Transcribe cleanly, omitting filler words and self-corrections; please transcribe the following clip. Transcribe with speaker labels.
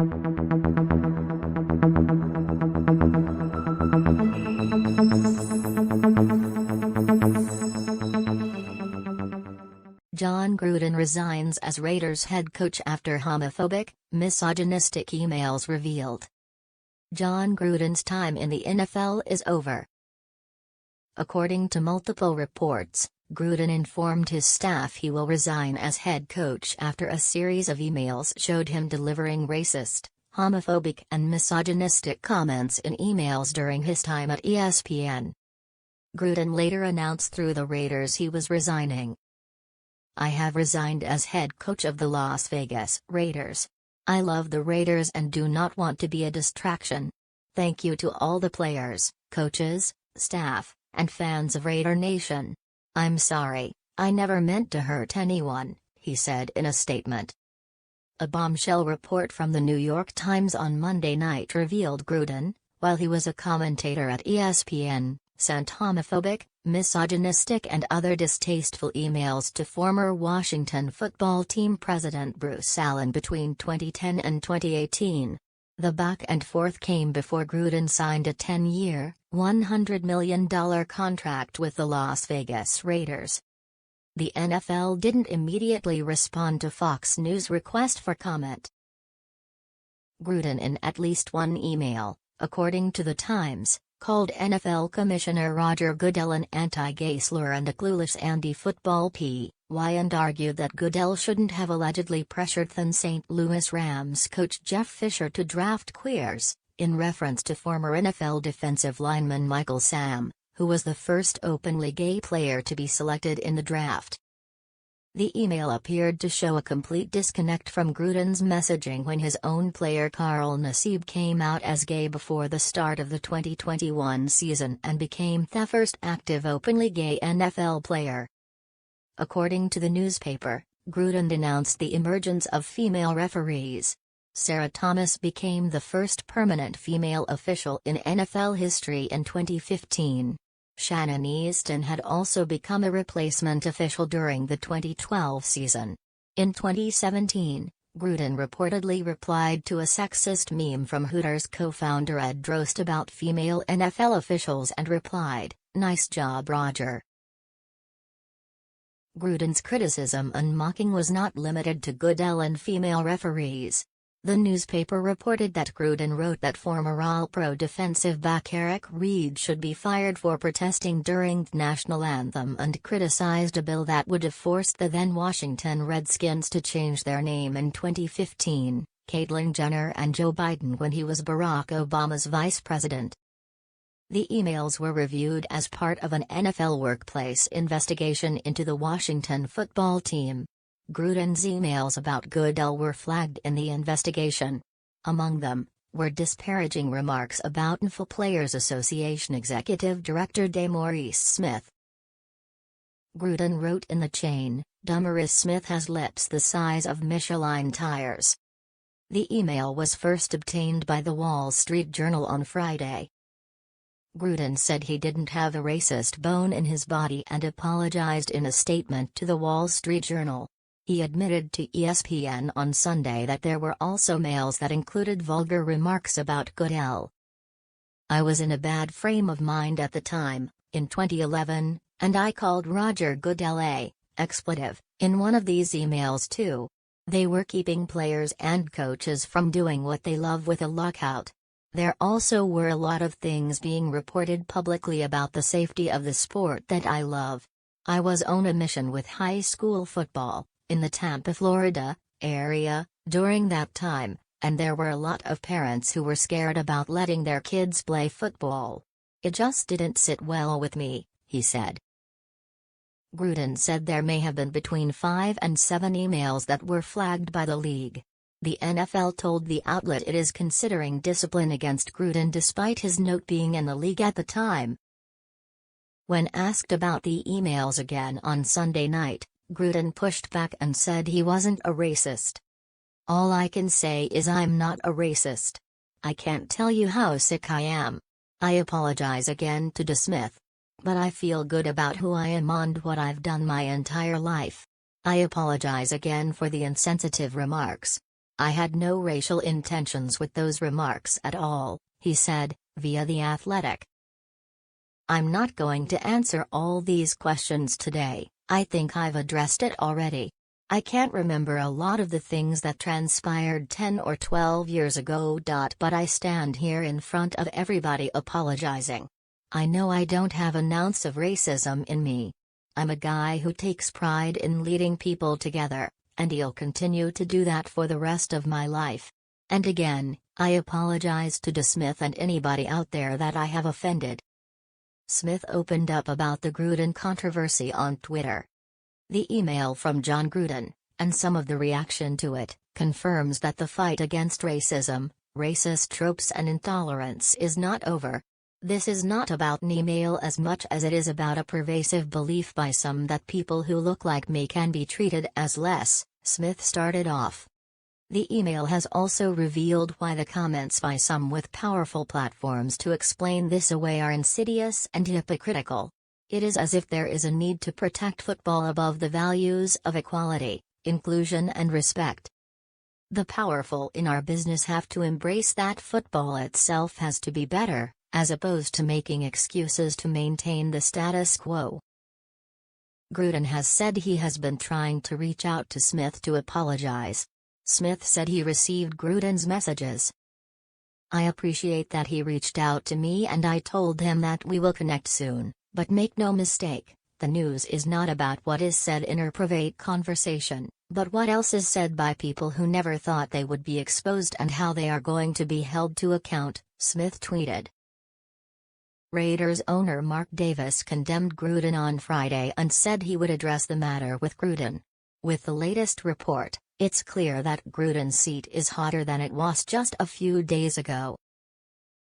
Speaker 1: Jon Gruden resigns as Raiders head coach after homophobic, misogynistic emails revealed. Jon Gruden's time in the NFL is over. According to multiple reports, Gruden informed his staff he will resign as head coach after a series of emails showed him delivering racist, homophobic and misogynistic comments in emails during his time at ESPN. Gruden later announced through the Raiders he was resigning. "I have resigned as head coach of the Las Vegas Raiders. I love the Raiders and do not want to be a distraction. Thank you to all the players, coaches, staff, and fans of Raider Nation. I'm sorry, I never meant to hurt anyone," he said in a statement. A bombshell report from the New York Times on Monday night revealed Gruden, while he was a commentator at ESPN, sent homophobic, misogynistic and other distasteful emails to former Washington football team president Bruce Allen between 2010 and 2018. The back and forth came before Gruden signed a 10-year, $100 million contract with the Las Vegas Raiders. The NFL didn't immediately respond to Fox News' request for comment. Gruden, in at least one email, according to the Times, called NFL Commissioner Roger Goodell an anti-gay slur and a clueless anti-football py, and argued that Goodell shouldn't have allegedly pressured then St. Louis Rams coach Jeff Fisher to draft queers, in reference to former NFL defensive lineman Michael Sam, who was the first openly gay player to be selected in the draft. The email appeared to show a complete disconnect from Gruden's messaging when his own player Carl Nassib came out as gay before the start of the 2021 season and became the first active openly gay NFL player. According to the newspaper, Gruden denounced the emergence of female referees. Sarah Thomas became the first permanent female official in NFL history in 2015. Shannon Easton had also become a replacement official during the 2012 season. In 2017, Gruden reportedly replied to a sexist meme from Hooters co-founder Ed Drost about female NFL officials and replied, "Nice job, Roger." Gruden's criticism and mocking was not limited to Goodell and female referees. The newspaper reported that Gruden wrote that former All-Pro defensive back Eric Reid should be fired for protesting during the national anthem and criticized a bill that would have forced the then Washington Redskins to change their name in 2015, Caitlyn Jenner and Joe Biden when he was Barack Obama's vice president. The emails were reviewed as part of an NFL workplace investigation into the Washington football team. Gruden's emails about Goodell were flagged in the investigation. Among them, were disparaging remarks about NFL Players Association Executive Director DeMaurice Smith. Gruden wrote in the chain, "DeMaurice Smith has lips the size of Michelin tires." The email was first obtained by the Wall Street Journal on Friday. Gruden said he didn't have a racist bone in his body and apologized in a statement to the Wall Street Journal. He admitted to ESPN on Sunday that there were also mails that included vulgar remarks about Goodell. "I was in a bad frame of mind at the time, in 2011, and I called Roger Goodell a expletive in one of these emails too. They were keeping players and coaches from doing what they love with a lockout. There also were a lot of things being reported publicly about the safety of the sport that I love. I was on a mission with high school football in the Tampa, Florida, area, during that time, and there were a lot of parents who were scared about letting their kids play football. It just didn't sit well with me," he said. Gruden said there may have been between 5 and 7 emails that were flagged by the league. The NFL told the outlet it is considering discipline against Gruden despite his note being in the league at the time. When asked about the emails again on Sunday night, Gruden pushed back and said he wasn't a racist. "All I can say is I'm not a racist. I can't tell you how sick I am. I apologize again to De Smith. But I feel good about who I am and what I've done my entire life. I apologize again for the insensitive remarks. "I had no racial intentions with those remarks at all," he said, via The Athletic. "I'm not going to answer all these questions today. I think I've addressed it already. I can't remember a lot of the things that transpired 10 or 12 years ago. But I stand here in front of everybody apologizing. I know I don't have an ounce of racism in me. I'm a guy who takes pride in leading people together, and he'll continue to do that for the rest of my life. And again, I apologize to De Smith and anybody out there that I have offended." Smith opened up about the Gruden controversy on Twitter. The email from Jon Gruden, and some of the reaction to it, confirms that the fight against racism, racist tropes and intolerance is not over. "This is not about an email as much as it is about a pervasive belief by some that people who look like me can be treated as less," Smith started off. The email has also revealed why the comments by some with powerful platforms to explain this away are insidious and hypocritical. It is as if there is a need to protect football above the values of equality, inclusion and respect. "The powerful in our business have to embrace that football itself has to be better, as opposed to making excuses to maintain the status quo." Gruden has said he has been trying to reach out to Smith to apologize. Smith said he received Gruden's messages. "I appreciate that he reached out to me and I told him that we will connect soon, but make no mistake, the news is not about what is said in a private conversation, but what else is said by people who never thought they would be exposed and how they are going to be held to account," Smith tweeted. Raiders owner Mark Davis condemned Gruden on Friday and said he would address the matter with Gruden. "With the latest report, it's clear that Gruden's seat is hotter than it was just a few days ago.